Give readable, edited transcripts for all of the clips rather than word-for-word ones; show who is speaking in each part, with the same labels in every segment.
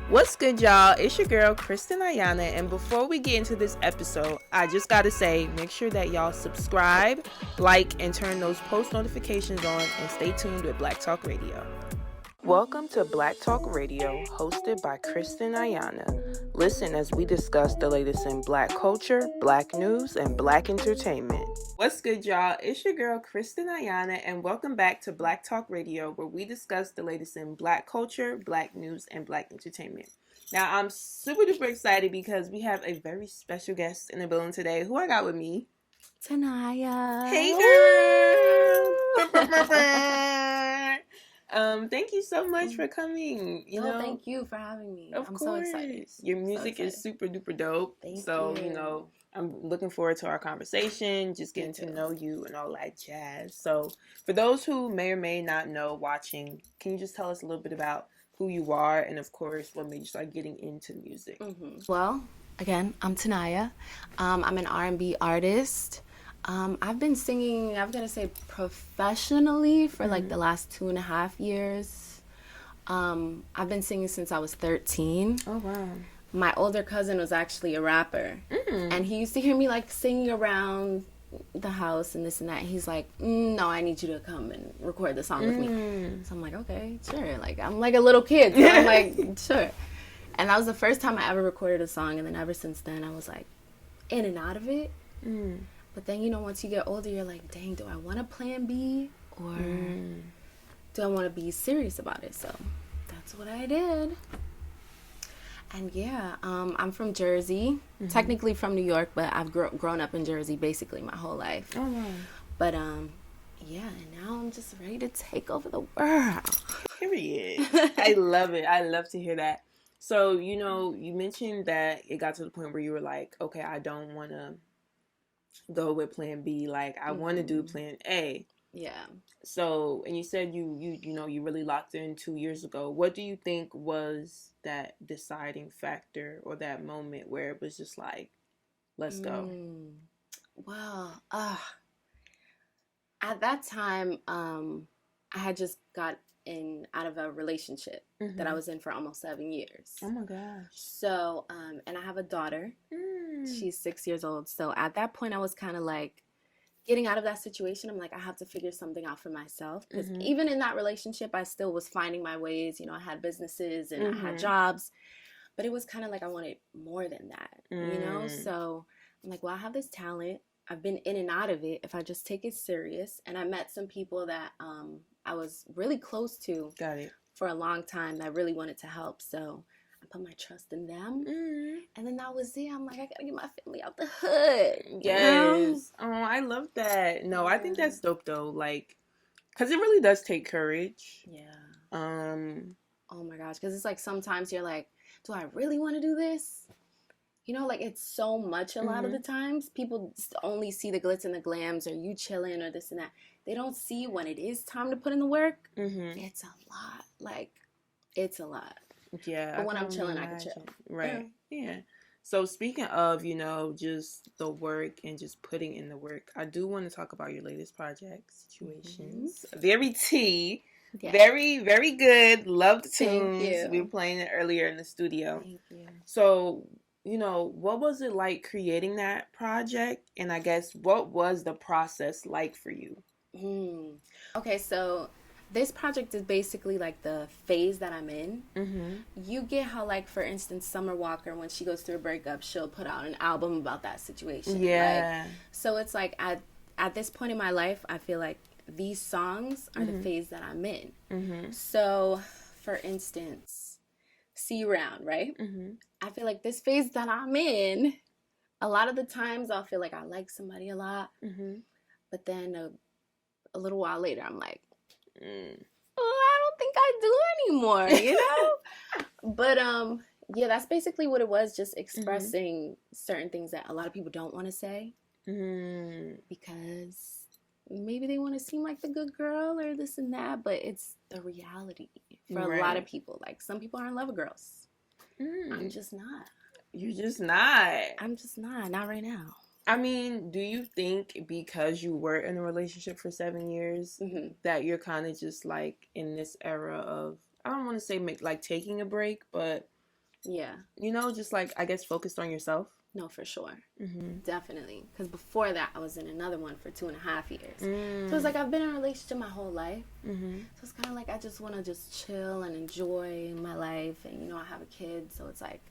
Speaker 1: What's good, y'all? It's your girl, Tniyah, and before we get into this episode, I just gotta say, make sure that y'all subscribe, like, and turn those post notifications on, and stay tuned with Black Talk Radio. Welcome to Black Talk Radio, hosted by Tniyah. Listen as we discuss the latest in Black culture, Black news, and Black entertainment. What's good, y'all? It's your girl, Tniyah, and welcome back to Black Talk Radio, where we discuss the latest in Black culture, Black news, and Black entertainment. Now, I'm super duper excited because we have a very special guest in the building today. Who I got with me?
Speaker 2: Tniyah.
Speaker 1: Hey, girl! Thank you so much for coming.
Speaker 2: Thank you for having me.
Speaker 1: I'm
Speaker 2: so excited.
Speaker 1: Your music is super duper dope.
Speaker 2: Thank
Speaker 1: you. I'm looking forward to our conversation, just getting to know you and all that jazz. So, for those who may or may not know watching, can you just tell us a little bit about who you are and, of course, what made you start getting into music?
Speaker 2: Mm-hmm. Well, again, I'm Tniyah. I'm an R&B artist. I've been singing, I've got to say, professionally for like the last 2.5 years. I've been singing since I was 13.
Speaker 1: Oh, wow.
Speaker 2: My older cousin was actually a rapper. And he used to hear me like singing around the house and this and that. He's like, no, I need you to come and record the song with me. So I'm like, okay, sure. Like, I'm like a little kid. So I'm like, sure. And that was the first time I ever recorded a song. And then ever since then, I was like in and out of it. But then, once you get older, you're like, dang, do I want a plan B? Or do I want to be serious about it? So that's what I did. And yeah, I'm from Jersey, technically from New York, but I've grown up in Jersey basically my whole life.
Speaker 1: Oh, wow.
Speaker 2: But yeah, and now I'm just ready to take over the world.
Speaker 1: Period. I love it. I love to hear that. So, you mentioned that it got to the point where you were like, okay, I don't want to go with plan B. Like, I want to do plan A.
Speaker 2: Yeah.
Speaker 1: So, and you said you really locked in 2 years ago. What do you think was that deciding factor or that moment where it was just like, let's go?
Speaker 2: Well, at that time, I had just got out of a relationship that I was in for almost 7 years.
Speaker 1: Oh my gosh.
Speaker 2: So, and I have a daughter. She's 6 years old. So at that point, I was kind of like getting out of that situation. I'm like, I have to figure something out for myself. Because even in that relationship, I still was finding my ways. I had businesses and I had jobs. But it was kind of like I wanted more than that, So I'm like, well, I have this talent. I've been in and out of it. If I just take it serious. And I met some people that I was really close to for a long time that I really wanted to help. So I put my trust in them. And then that was it. I'm like, I got to get my family out the hood.
Speaker 1: Yes. Oh, I love that. No, I think that's dope, though. Like, because it really does take courage.
Speaker 2: Yeah. Oh, my gosh. Because it's like sometimes you're like, do I really want to do this? Like it's so much a lot of the times. People only see the glitz and the glams or you chilling or this and that. They don't see when it is time to put in the work. It's a lot. Like, it's a lot.
Speaker 1: Yeah.
Speaker 2: But when I'm chilling, I can chill.
Speaker 1: Right. Yeah. So speaking of, just the work and just putting in the work, I do want to talk about your latest project, Situations. Very tea. Yeah. Very, very good. Love the tunes.
Speaker 2: Thank you.
Speaker 1: We were playing it earlier in the studio.
Speaker 2: Thank you.
Speaker 1: So, what was it like creating that project? And I guess, what was the process like for you?
Speaker 2: Okay, so this project is basically like the phase that I'm in. You get how, like, for instance, Summer Walker, when she goes through a breakup, she'll put out an album about that situation.
Speaker 1: Yeah.
Speaker 2: So it's like at this point in my life, I feel like these songs are the phase that I'm in. So, for instance, See You Around, right? I feel like this phase that I'm in, a lot of the times I'll feel like I like somebody a lot. But then a little while later, I'm like, I don't think I do anymore, But, yeah, that's basically what it was, just expressing certain things that a lot of people don't want to say. Because maybe they want to seem like the good girl or this and that, but it's the reality for a lot of people. Like, some people are in love with girls. I'm just not.
Speaker 1: You're just not.
Speaker 2: I'm just not right now.
Speaker 1: I mean, do you think because you were in a relationship for 7 years that you're kind of just like in this era of, I don't want to say like taking a break, but
Speaker 2: Yeah.
Speaker 1: You know, just like, I guess, focused on yourself.
Speaker 2: No, for sure.
Speaker 1: Mm-hmm.
Speaker 2: Definitely. Because before that, I was in another one for 2.5 years. So it's like I've been in a relationship my whole life.
Speaker 1: Mm-hmm.
Speaker 2: So it's kind of like I just want to just chill and enjoy my life. And, you know, I have a kid. So it's like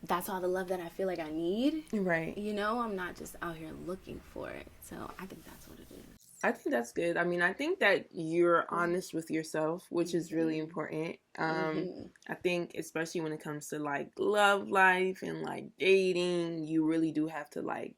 Speaker 2: that's all the love that I feel like I need.
Speaker 1: Right.
Speaker 2: You know, I'm not just out here looking for it. So I think that's what it is.
Speaker 1: I think that's good. I mean, I think that you're honest with yourself, which is really important. I think especially when it comes to like love life and like dating, you really do have to like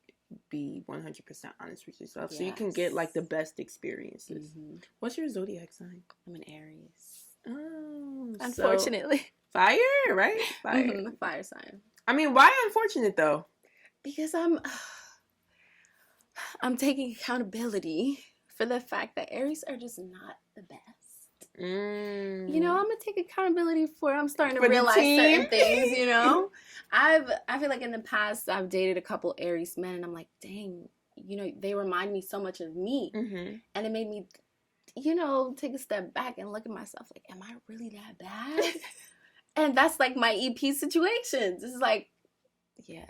Speaker 1: be 100% honest with yourself so you can get like the best experiences. What's your zodiac sign?
Speaker 2: I'm an Aries.
Speaker 1: Oh,
Speaker 2: unfortunately.
Speaker 1: So fire, right? Fire.
Speaker 2: Fire sign.
Speaker 1: I mean, why unfortunate though?
Speaker 2: Because I'm taking accountability for the fact that Aries are just not the best. You know, I'm gonna take accountability I'm starting to realize certain things, you know. I feel like in the past I've dated a couple Aries men and I'm like, dang, you know, they remind me so much of me. And it made me, you know, take a step back and look at myself like, am I really that bad? And that's like my EP situations. It's like, yeah,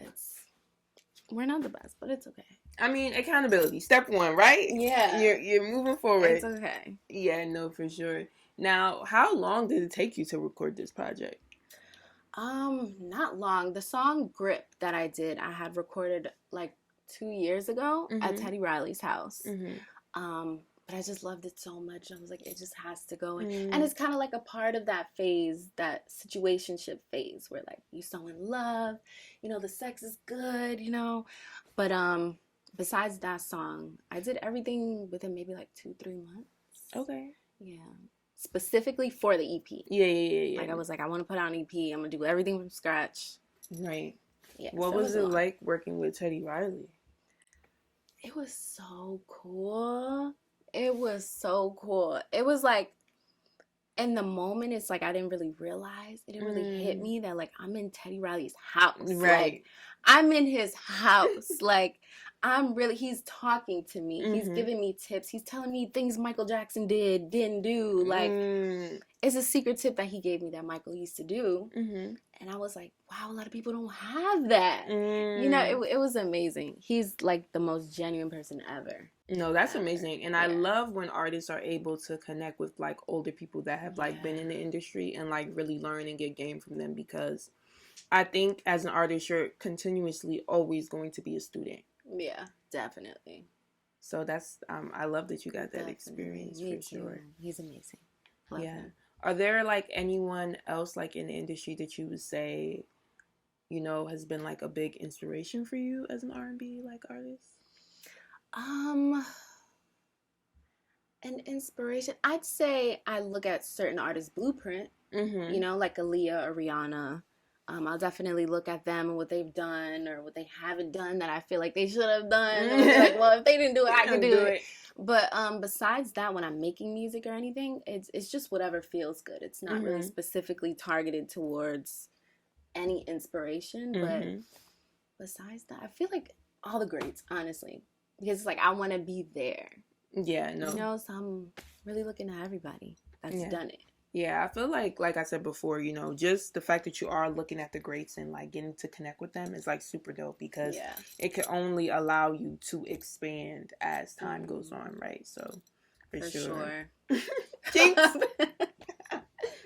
Speaker 2: we're not the best, but it's okay.
Speaker 1: I mean, accountability, step 1, right?
Speaker 2: Yeah.
Speaker 1: You're moving forward.
Speaker 2: It's okay.
Speaker 1: Yeah, no, for sure. Now, how long did it take you to record this project?
Speaker 2: Not long. The song Grip that I did, I had recorded like 2 years ago at Teddy Riley's house. But I just loved it so much. I was like, it just has to go. And it's kind of like a part of that phase, that situationship phase where like you so in love, you know, the sex is good, you know. But besides that song, I did everything within maybe like 2-3 months.
Speaker 1: Okay.
Speaker 2: Yeah. Specifically for the EP.
Speaker 1: Yeah.
Speaker 2: Like I was like, I want to put out an EP. I'm gonna do everything from scratch.
Speaker 1: Right.
Speaker 2: Yeah.
Speaker 1: What was it like working with Teddy Riley?
Speaker 2: It was so cool. It was so cool. It was like, in the moment, it's like I didn't really realize. It didn't really hit me that like I'm in Teddy Riley's house.
Speaker 1: Right.
Speaker 2: Like, I'm in his house. Like, he's talking to me. He's giving me tips. He's telling me things Michael Jackson didn't do. Like, it's a secret tip that he gave me that Michael used to do. And I was like, wow, a lot of people don't have that. You know, it was amazing. He's like the most genuine person ever.
Speaker 1: No, that's amazing. And I love when artists are able to connect with like older people that have like been in the industry and like really learn and get game from them, because I think as an artist, you're continuously always going to be a student.
Speaker 2: Yeah, definitely.
Speaker 1: So that's, I love that you got that experience for sure.
Speaker 2: He's amazing. Love him.
Speaker 1: Are there like anyone else like in the industry that you would say, you know, has been like a big inspiration for you as an R&B like artist?
Speaker 2: An inspiration. I'd say I look at certain artists' blueprint. You know, like Aaliyah or Rihanna. I'll definitely look at them and what they've done or what they haven't done that I feel like they should have done. And be like, well, if they didn't do it, I can do it. But besides that, when I'm making music or anything, it's just whatever feels good. It's not really specifically targeted towards any inspiration. But besides that, I feel like all the greats, honestly. Because it's like I want to be there.
Speaker 1: Yeah, no.
Speaker 2: You know, so I'm really looking at everybody that's done it.
Speaker 1: Yeah, I feel like I said before, you know, just the fact that you are looking at the greats and like getting to connect with them is like super dope, because it can only allow you to expand as time goes on, right? So for sure. Jinx.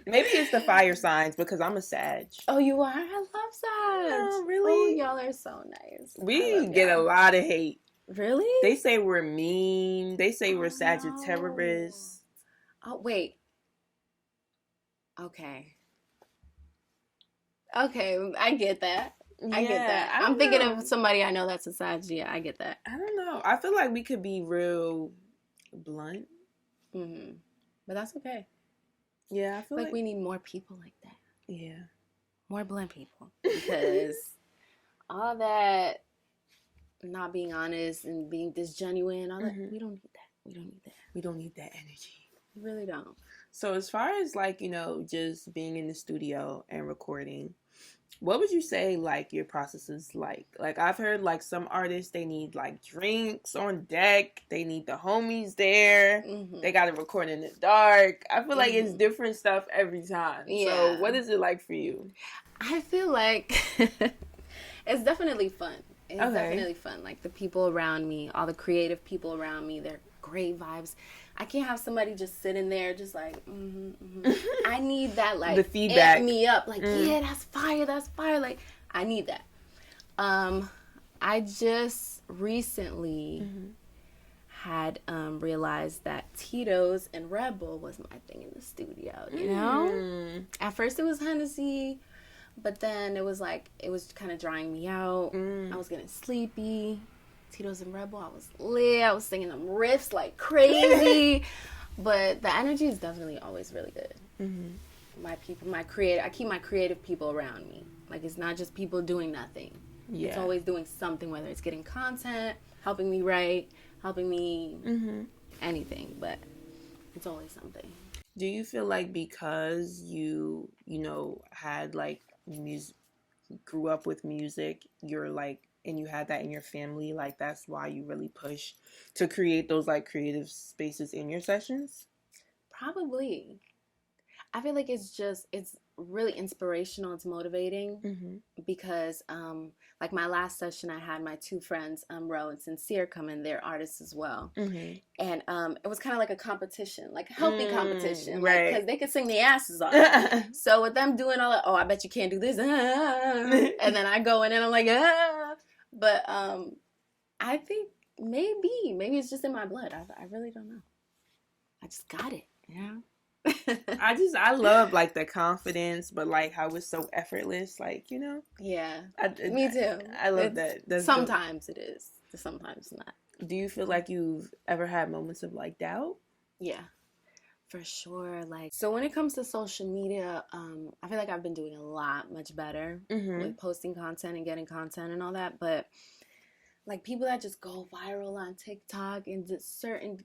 Speaker 1: Maybe it's the fire signs because I'm a Sag.
Speaker 2: Oh, you are? I love Sag.
Speaker 1: Oh, really?
Speaker 2: Oh, y'all are so nice.
Speaker 1: We get a lot of hate.
Speaker 2: Really?
Speaker 1: They say we're mean. They say we're Sagittarius.
Speaker 2: Oh, wait. Okay, I get that. I get that. I'm thinking of somebody I know that's a Sag. Yeah, I get that.
Speaker 1: I don't know. I feel like we could be real blunt.
Speaker 2: But that's okay.
Speaker 1: Yeah, I feel like
Speaker 2: we need more people like that.
Speaker 1: Yeah.
Speaker 2: More blunt people. Because all that not being honest and being disgenuine, all that, we don't need that. We don't need that.
Speaker 1: We don't need that energy.
Speaker 2: We really don't.
Speaker 1: So as far as like, just being in the studio and recording, what would you say like your process is like? Like I've heard like some artists they need like drinks on deck, they need the homies there, they got to record in the dark. I feel like it's different stuff every time.
Speaker 2: Yeah.
Speaker 1: So what is it like for you?
Speaker 2: I feel like it's definitely fun. It's definitely fun. Like the people around me, all the creative people around me, they're great vibes. I can't have somebody just sitting there just like, I need that, like,
Speaker 1: the feedback.
Speaker 2: Amp me up. Like, yeah, that's fire. Like, I need that. I just recently had realized that Tito's and Red Bull was my thing in the studio, you know? At first it was Hennessy, but then it was kind of drying me out. I was getting sleepy. Tito's and Red Bull, I was lit. I was singing them riffs like crazy. But the energy is definitely always really good. My people, I keep my creative people around me. Like, it's not just people doing nothing. Yeah. It's always doing something, whether it's getting content, helping me write, helping me anything. But it's always something.
Speaker 1: Do you feel like because you had like music, grew up with music, you're like, and you had that in your family, like that's why you really push to create those like creative spaces in your sessions?
Speaker 2: Probably. I feel like it's really inspirational. It's motivating because like my last session, I had my two friends, Ro and Sincere, come in. They're artists as well. And it was kind of like a competition, like a healthy competition, right? Because they could sing their asses off. So with them doing all that, I bet you can't do this. And then I go in and I'm like, But I think maybe it's just in my blood. I really don't know. I just got it, you know?
Speaker 1: I love like the confidence, but like how it's so effortless, like,
Speaker 2: Yeah, me too.
Speaker 1: I love that. That's
Speaker 2: sometimes dope. It is, sometimes not.
Speaker 1: Do you feel like you've ever had moments of like doubt?
Speaker 2: Yeah, for sure. Like, so when it comes to social media, I feel like I've been doing a lot much better with posting content and getting content and all that. But like people that just go viral on TikTok and just certain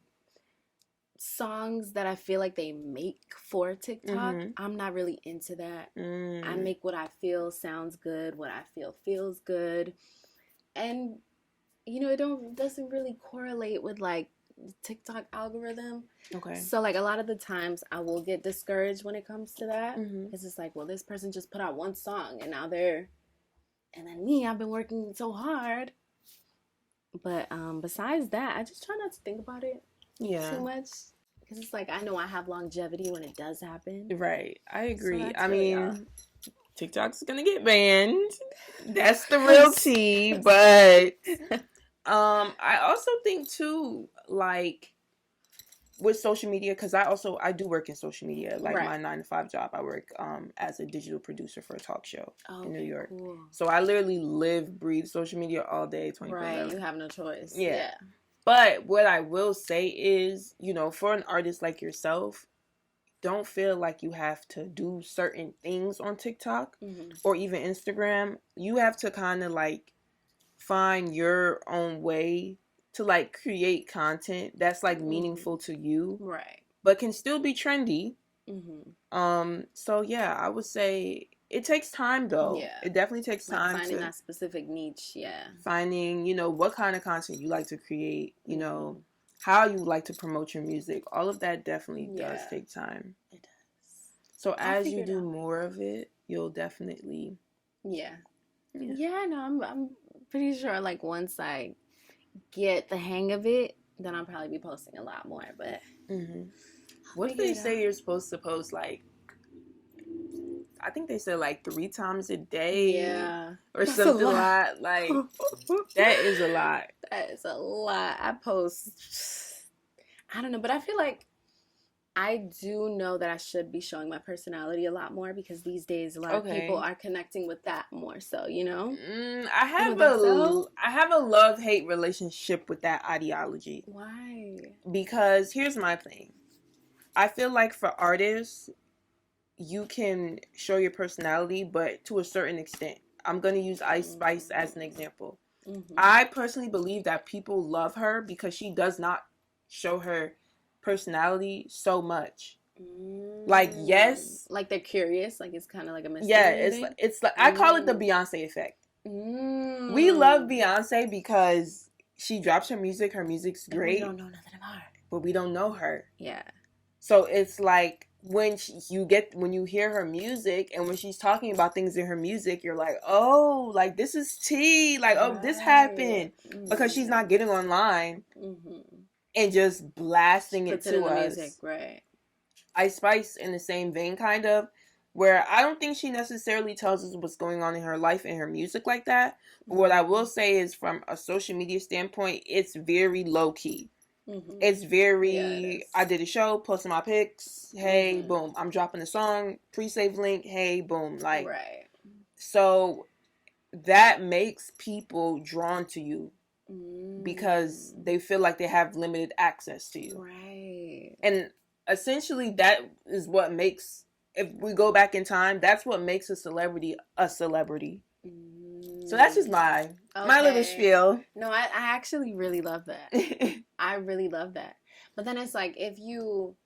Speaker 2: songs that I feel like they make for TikTok, I'm not really into that. I make what I feel sounds good, what I feel feels good, and it doesn't really correlate with like the TikTok algorithm. Okay. So like a lot of the times I will get discouraged when it comes to that. It's just like, well, this person just put out one song and now and then me, I've been working so hard. But besides that, I just try not to think about it too much. Because it's like, I know I have longevity when it does happen.
Speaker 1: Right. I agree. So I mean, TikTok's going to get banned. That's the real tea. But I also think, too, like, with social media, because I do work in social media. Like, my 9-to-5 job, I work as a digital producer for a talk show in New York. Cool. So I literally live, breathe social media all day, 24/7.
Speaker 2: Right, you have no choice.
Speaker 1: Yeah. But what I will say is, for an artist like yourself, don't feel like you have to do certain things on TikTok or even Instagram. You have to kind of like find your own way to like create content that's like meaningful to you. Right. But can still be trendy. So yeah, I would say it takes time though. Yeah. It definitely takes time.
Speaker 2: Finding that specific niche, yeah.
Speaker 1: Finding, what kind of content you like to create, how you like to promote your music. All of that definitely does take time. It does. So as you do more of it, you'll definitely.
Speaker 2: Yeah. Yeah, no, I'm pretty sure like once I get the hang of it, then I'll probably be posting a lot more, but.
Speaker 1: What if they say you're supposed to post like, I think they said like 3 times a day. Yeah. Or that's something like like that is a lot.
Speaker 2: That is a lot. I post, I don't know, but I feel like I do know that I should be showing my personality a lot more because these days a lot of people are connecting with that more so,
Speaker 1: I have a love-hate relationship with that ideology.
Speaker 2: Why?
Speaker 1: Because here's my thing. I feel like for artists, you can show your personality, but to a certain extent. I'm going to use Ice Spice as an example. I personally believe that people love her because she does not show her personality so much. Like, yes.
Speaker 2: Like they're curious. Like it's kind of like a mystery.
Speaker 1: Yeah, it's like I call it the Beyonce effect. We love Beyonce because she drops her music. Her music's great.
Speaker 2: And we don't know nothing about her.
Speaker 1: But we don't know her.
Speaker 2: Yeah.
Speaker 1: So it's like when you hear her music and when she's talking about things in her music, you're like, oh, like this is tea. Like, oh, this happened. Because she's not getting online and just blasting it to us. Music,
Speaker 2: right.
Speaker 1: Ice Spice in the same vein, kind of, where I don't think she necessarily tells us what's going on in her life and her music like that. But what I will say is, from a social media standpoint, it's very low key. It's very, I did a show, posted my pics, hey, boom, I'm dropping a song, pre-save link, hey, boom, like,
Speaker 2: right.
Speaker 1: So that makes people drawn to you because they feel like they have limited access to you.
Speaker 2: Right.
Speaker 1: And essentially that is what makes, if we go back in time, that's what makes a celebrity a celebrity. So that's just my little spiel.
Speaker 2: No, I actually really love that. I really love that. But then it's like, if you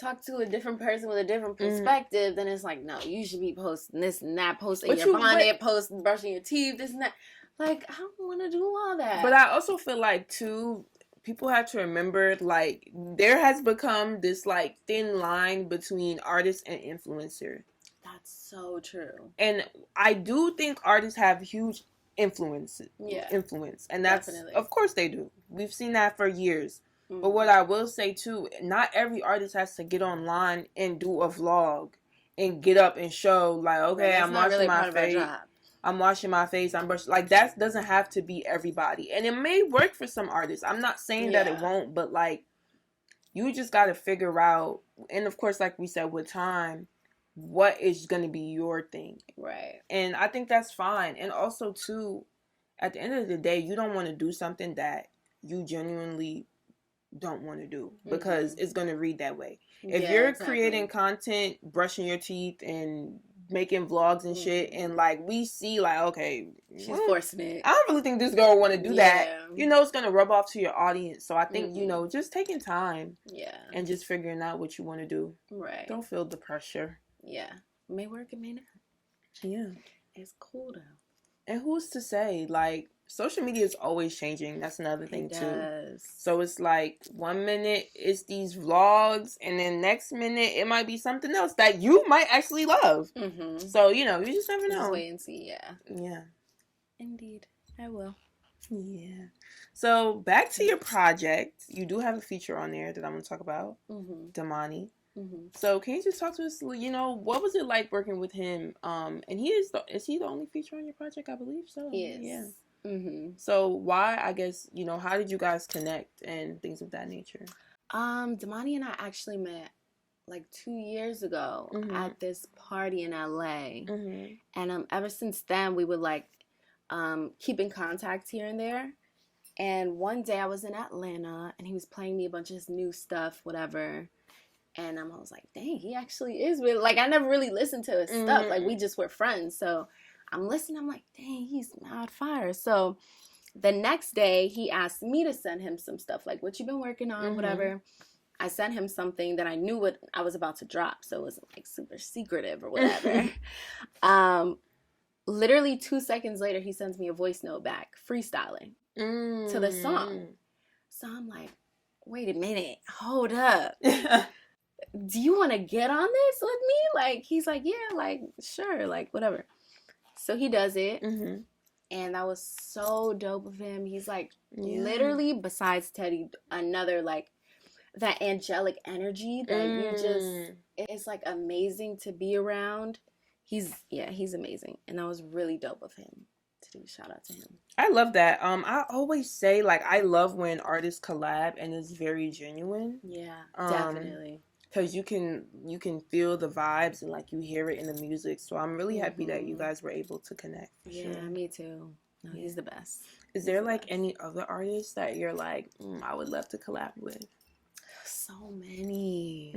Speaker 2: talk to a different person with a different perspective, then it's like, no, you should be posting this and that, posting your bonnet, posting brushing your teeth, this and that. Like, I don't want to do all that.
Speaker 1: But I also feel like, too, people have to remember, like, there has become this, like, thin line between artist and influencer.
Speaker 2: That's so true.
Speaker 1: And I do think artists have huge influence. And that's, definitely. Of course they do. We've seen that for years. But what I will say, too, not every artist has to get online and do a vlog and get up and show, like, okay, I'm washing my face. I'm washing my face. I'm brushing. Like, that doesn't have to be everybody. And it may work for some artists. I'm not saying that it won't, but, like, you just got to figure out, and of course, like we said, with time, what is going to be your thing.
Speaker 2: Right.
Speaker 1: And I think that's fine. And also, too, at the end of the day, you don't want to do something that you genuinely don't want to do because it's going to read that way. If you're creating content, brushing your teeth and making vlogs and shit, and like we see, like, okay,
Speaker 2: she's forcing it.
Speaker 1: I don't really think this girl want to do that. You know, it's going to rub off to your audience. So I think, you know, just taking time and just figuring out what you want to do.
Speaker 2: Right.
Speaker 1: Don't feel the pressure.
Speaker 2: Yeah. It may work, it may not.
Speaker 1: Yeah.
Speaker 2: It's cool, though.
Speaker 1: And who's to say, like, social media is always changing. That's another thing, too. So it's like, 1 minute it's these vlogs, and then next minute it might be something else that you might actually love. So, you know, you just never know.
Speaker 2: Just wait and see,
Speaker 1: Yeah.
Speaker 2: Indeed. I will.
Speaker 1: Yeah. So, back to your project. You do have a feature on there that I'm going to talk about. Domani. So can you just talk to us, you know, what was it like working with him? And is he the only feature on your project? I believe so.
Speaker 2: Yes.
Speaker 1: Yeah. So why, I guess, you know, how did you guys connect and things of that nature?
Speaker 2: Domani and I actually met like 2 years ago at this party in LA. And ever since then we would like keep in contact here and there. And one day I was in Atlanta and he was playing me a bunch of his new stuff, whatever. And I was like, dang, he actually is really, like, I never really listened to his stuff. Like, we just were friends. So I'm listening. I'm like, dang, he's mad fire. So the next day, he asked me to send him some stuff. Like, what you been working on, whatever. I sent him something that I knew what I was about to drop. So it wasn't, like, super secretive or whatever. Literally 2 seconds later, he sends me a voice note back, freestyling to the song. So I'm like, wait a minute. Hold up. Do you want to get on this with me? Like, he's like, yeah, like, sure, like, whatever. So he does it. And that was so dope of him. He's like, literally, besides Teddy, another, like, that angelic energy that you just, it's, like, amazing to be around. He's amazing. And that was really dope of him to do. Shout out to him.
Speaker 1: I love that. I always say, like, I love when artists collab and it's very genuine.
Speaker 2: Yeah, definitely.
Speaker 1: Because you can feel the vibes and, like, you hear it in the music. So I'm really happy that you guys were able to connect.
Speaker 2: Yeah, me too. No, he's the best.
Speaker 1: Is there, like, any other artists that you're like, I would love to collab with?
Speaker 2: So many.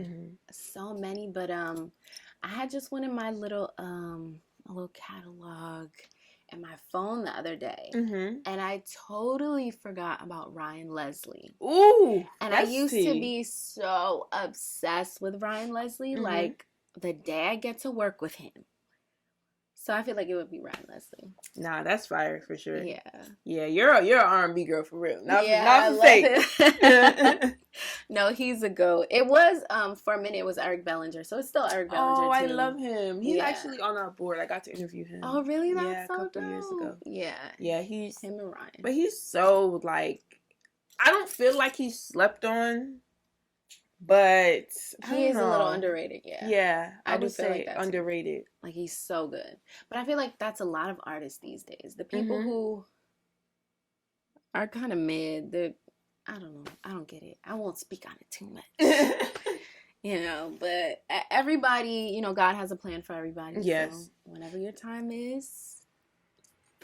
Speaker 2: So many. But I had just went in my little catalog. in my phone the other day,
Speaker 1: Mm-hmm.
Speaker 2: and I totally forgot about Ryan Leslie.
Speaker 1: Ooh,
Speaker 2: And I used to be so obsessed with Ryan Leslie.
Speaker 1: Mm-hmm.
Speaker 2: Like, the day I get to work with him. So I feel like it would be Ryan Leslie.
Speaker 1: Nah, that's fire for sure.
Speaker 2: Yeah.
Speaker 1: Yeah, you're an R&B girl for real. Not for
Speaker 2: fake. No, he's a GOAT. It was, for a minute, it was Eric Bellinger. So it's still Eric Bellinger,
Speaker 1: Oh,
Speaker 2: too.
Speaker 1: I love him. He's actually on our board. I got to interview him.
Speaker 2: Oh, really?
Speaker 1: That's
Speaker 2: so
Speaker 1: a couple years ago.
Speaker 2: Yeah.
Speaker 1: Yeah, he's...
Speaker 2: him and Ryan.
Speaker 1: But he's so, like... I don't feel like he's slept on, but...
Speaker 2: He is a little underrated, yeah.
Speaker 1: Yeah, I
Speaker 2: do
Speaker 1: would
Speaker 2: feel
Speaker 1: say
Speaker 2: like that
Speaker 1: underrated.
Speaker 2: Too. Like, he's so good. But I feel like that's a lot of artists these days. The people who are kind of mid, they're... I don't know. I don't get it. I won't speak on it too much. You know, but everybody, you know, God has a plan for everybody.
Speaker 1: Yes.
Speaker 2: So whenever your time is,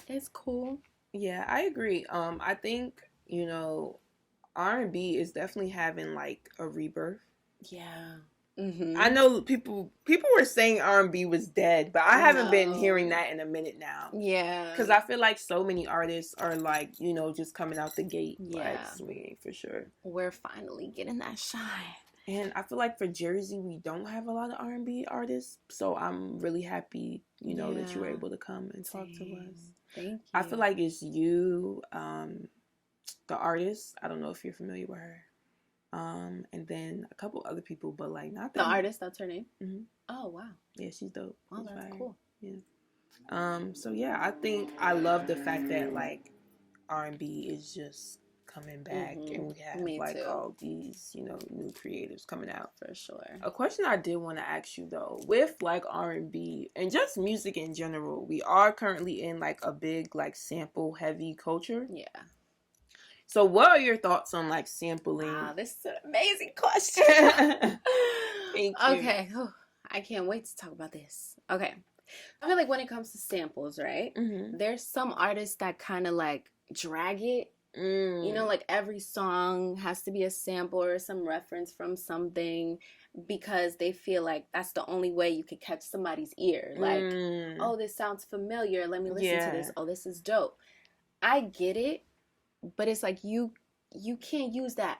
Speaker 2: it's cool.
Speaker 1: Yeah, I agree. I think, you know, R&B is definitely having, like, a rebirth.
Speaker 2: Yeah. Mm-hmm.
Speaker 1: I know people were saying R&B was dead, but I haven't been hearing that in a minute now.
Speaker 2: Yeah.
Speaker 1: Because I feel like so many artists are, like, you know, just coming out the gate.
Speaker 2: Yeah.
Speaker 1: Like, swinging for sure.
Speaker 2: We're finally getting that shine.
Speaker 1: And I feel like for Jersey, we don't have a lot of R&B artists. So I'm really happy, you know, that you were able to come and talk to us.
Speaker 2: Thank you.
Speaker 1: I feel like it's you, the artist. I don't know if you're familiar with her. And then a couple other people, but like not that.
Speaker 2: The artist, that's her name?
Speaker 1: Mm-hmm.
Speaker 2: Oh, wow.
Speaker 1: Yeah, she's dope.
Speaker 2: Oh, that's cool.
Speaker 1: Yeah. So yeah, I think I love the fact that like R&B is just coming back, and we have all these, you know, new creatives coming out.
Speaker 2: For sure.
Speaker 1: A question I did want to ask you though, with like R&B and just music in general, we are currently in like a big like sample heavy culture.
Speaker 2: Yeah.
Speaker 1: So what are your thoughts on like sampling?
Speaker 2: Wow, this is an amazing question.
Speaker 1: Thank you.
Speaker 2: Okay. Oh, I can't wait to talk about this. Okay. I feel like when it comes to samples, right?
Speaker 1: Mm-hmm.
Speaker 2: There's some artists that kind of like drag it. You know, like every song has to be a sample or some reference from something because they feel like that's the only way you could catch somebody's ear. Like, oh, this sounds familiar. Let me listen to this. Oh, this is dope. I get it. But it's like you can't use that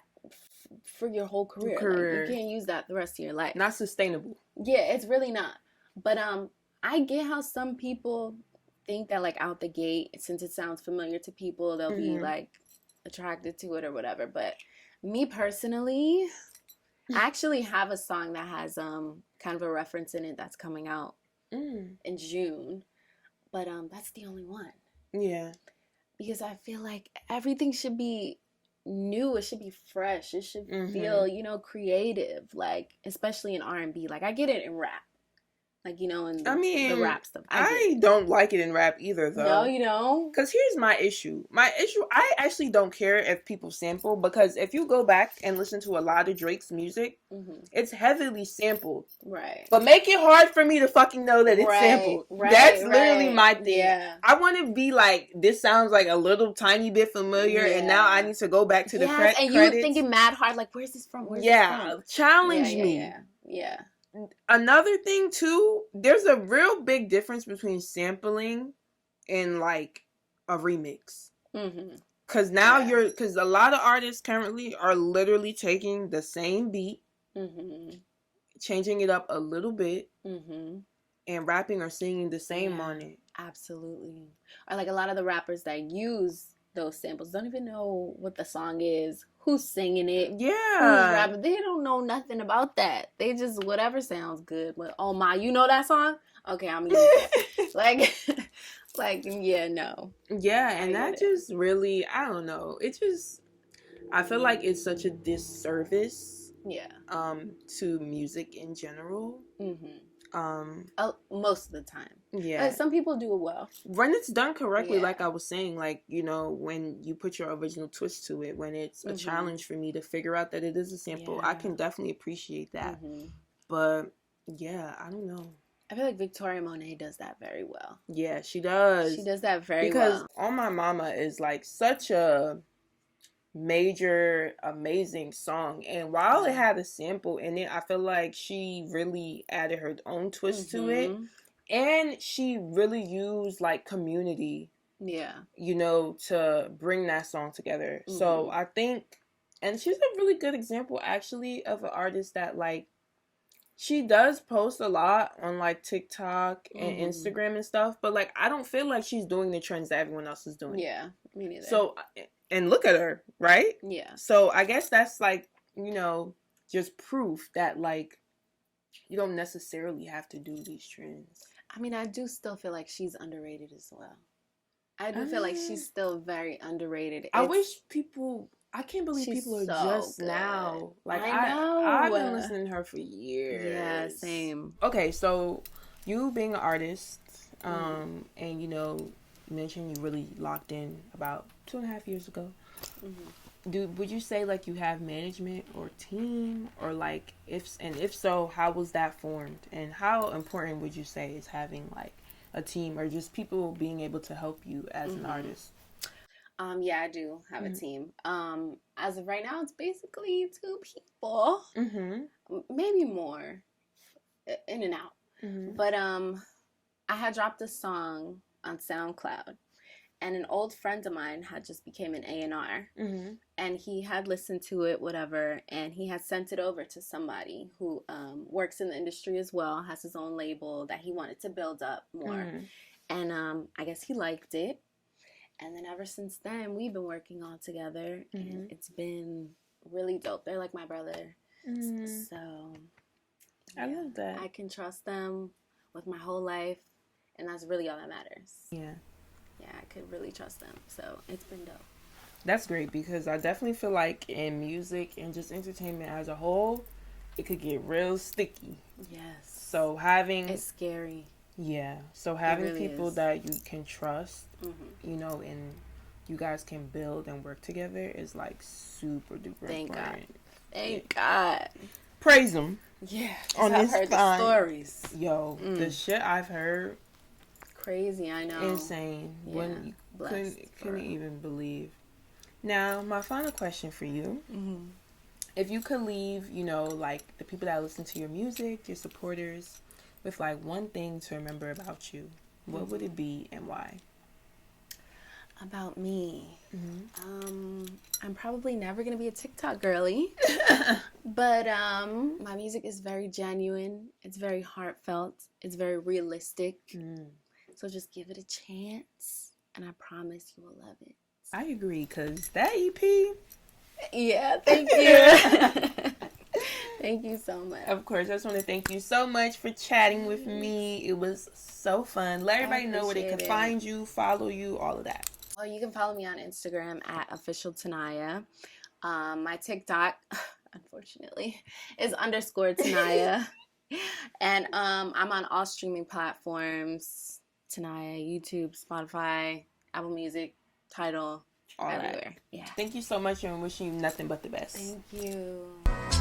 Speaker 2: for your whole career. Like, you can't use that the rest of your life.
Speaker 1: Not sustainable.
Speaker 2: Yeah, it's really not. But I get how some people think that like out the gate, since it sounds familiar to people, they'll be like attracted to it or whatever. But me personally, I actually have a song that has kind of a reference in it that's coming out in June. But that's the only one.
Speaker 1: Yeah.
Speaker 2: Because I feel like everything should be new. It should be fresh. It should feel, you know, creative. Like, especially in R&B. Like, I get it in rap. Like, you know, in the rap stuff.
Speaker 1: I don't like it in rap either, though.
Speaker 2: No, you don't?
Speaker 1: Because here's my issue. I actually don't care if people sample. Because if you go back and listen to a lot of Drake's music, it's heavily sampled.
Speaker 2: Right.
Speaker 1: But make it hard for me to fucking know that it's sampled.
Speaker 2: Right,
Speaker 1: That's literally my thing.
Speaker 2: Yeah.
Speaker 1: I want to be like, this sounds like a little tiny bit familiar, and now I need to go back to the credits.
Speaker 2: And you thinking mad hard, like, where's this from? Where's this from?
Speaker 1: Challenge me.
Speaker 2: Yeah.
Speaker 1: Another thing too, there's a real big difference between sampling and like a remix. Cause now cause a lot of artists currently are literally taking the same beat, changing it up a little bit, and rapping or singing the same on it.
Speaker 2: Absolutely. Or like a lot of the rappers that use those samples don't even know what the song is, who's singing it, who's rapping. They don't know nothing about that. They just whatever sounds good. But oh my, you know that song? Okay, I'm gonna use that. like yeah, no.
Speaker 1: Yeah, and that just really, I don't know. It just, I feel like it's such a disservice. To music in general.
Speaker 2: Most of the time.
Speaker 1: Yeah.
Speaker 2: Some people do it well.
Speaker 1: When it's done correctly, like I was saying, like, you know, when you put your original twist to it, when it's a challenge for me to figure out that it is a sample, I can definitely appreciate that. But, yeah, I don't know.
Speaker 2: I feel like Victoria Monet does that very well.
Speaker 1: Yeah, she does.
Speaker 2: She does that very well.
Speaker 1: Because On My Mama is, like, such a major, amazing song. And while it had a sample in it, I feel like she really added her own twist to it. And she really used like community,
Speaker 2: Yeah.
Speaker 1: you know, to bring that song together.
Speaker 2: Mm-hmm.
Speaker 1: So I think, and she's a really good example actually of an artist that like, she does post a lot on like TikTok and Instagram and stuff, but like I don't feel like she's doing the trends that everyone else is doing.
Speaker 2: Yeah, me neither.
Speaker 1: So, and look at her, right?
Speaker 2: Yeah.
Speaker 1: So I guess that's like, you know, just proof that like you don't necessarily have to do these trends.
Speaker 2: I mean, I do still feel like she's underrated as well. I do feel like she's still very underrated.
Speaker 1: I wish people. I can't believe people are just now. Like
Speaker 2: I know.
Speaker 1: I've been listening to her for years.
Speaker 2: Yeah, same.
Speaker 1: Okay, so you being an artist, and you know, you mentioned you really locked in about 2.5 years ago. Would you say like you have management or team, or like if so, how was that formed, and how important would you say is having like a team or just people being able to help you as an artist?
Speaker 2: Yeah, I do have a team. As of right now, it's basically 2 people, maybe more, in and out. But I had dropped a song on SoundCloud, and an old friend of mine had just became an A&R, and he had listened to it, whatever, and he had sent it over to somebody who works in the industry as well, has his own label that he wanted to build up more, and I guess he liked it. And then ever since then, we've been working all together, and it's been really dope. They're like my brother. So,
Speaker 1: I love that.
Speaker 2: I can trust them with my whole life, and that's really all that matters.
Speaker 1: Yeah.
Speaker 2: Yeah, I could really trust them. So, it's been dope.
Speaker 1: That's great, because I definitely feel like in music and just entertainment as a whole, it could get real sticky.
Speaker 2: Yes.
Speaker 1: So having...
Speaker 2: It's scary.
Speaker 1: Yeah. So having
Speaker 2: really
Speaker 1: people
Speaker 2: is.
Speaker 1: that you can trust, you know, and you guys can build and work together is like super duper
Speaker 2: Thank
Speaker 1: important.
Speaker 2: God. Thank God.
Speaker 1: Praise them.
Speaker 2: Yeah.
Speaker 1: On
Speaker 2: I've
Speaker 1: this
Speaker 2: heard the
Speaker 1: fine-
Speaker 2: stories.
Speaker 1: Yo, the shit I've heard,
Speaker 2: Crazy, I know.
Speaker 1: insane.
Speaker 2: Yeah.
Speaker 1: When you couldn't even believe. Now, my final question for you. If you could leave, you know, like the people that listen to your music, your supporters, with like one thing to remember about you, what would it be and why?
Speaker 2: About me. I'm probably never going to be a TikTok girly. But my music is very genuine. It's very heartfelt. It's very realistic. So just give it a chance, and I promise you will love it.
Speaker 1: I agree, because that EP...
Speaker 2: Yeah, thank you. Thank you so much.
Speaker 1: Of course, I just want to thank you so much for chatting with me. It was so fun. Let everybody know where they can find you, follow you, all of that.
Speaker 2: Well, you can follow me on Instagram at official Tniyah. My TikTok, unfortunately, is _Tniyah. And I'm on all streaming platforms. Tniyah, YouTube, Spotify, Apple Music, Tidal,
Speaker 1: all
Speaker 2: everywhere.
Speaker 1: That. Yeah. Thank you so much, and wishing you nothing but the best.
Speaker 2: Thank you.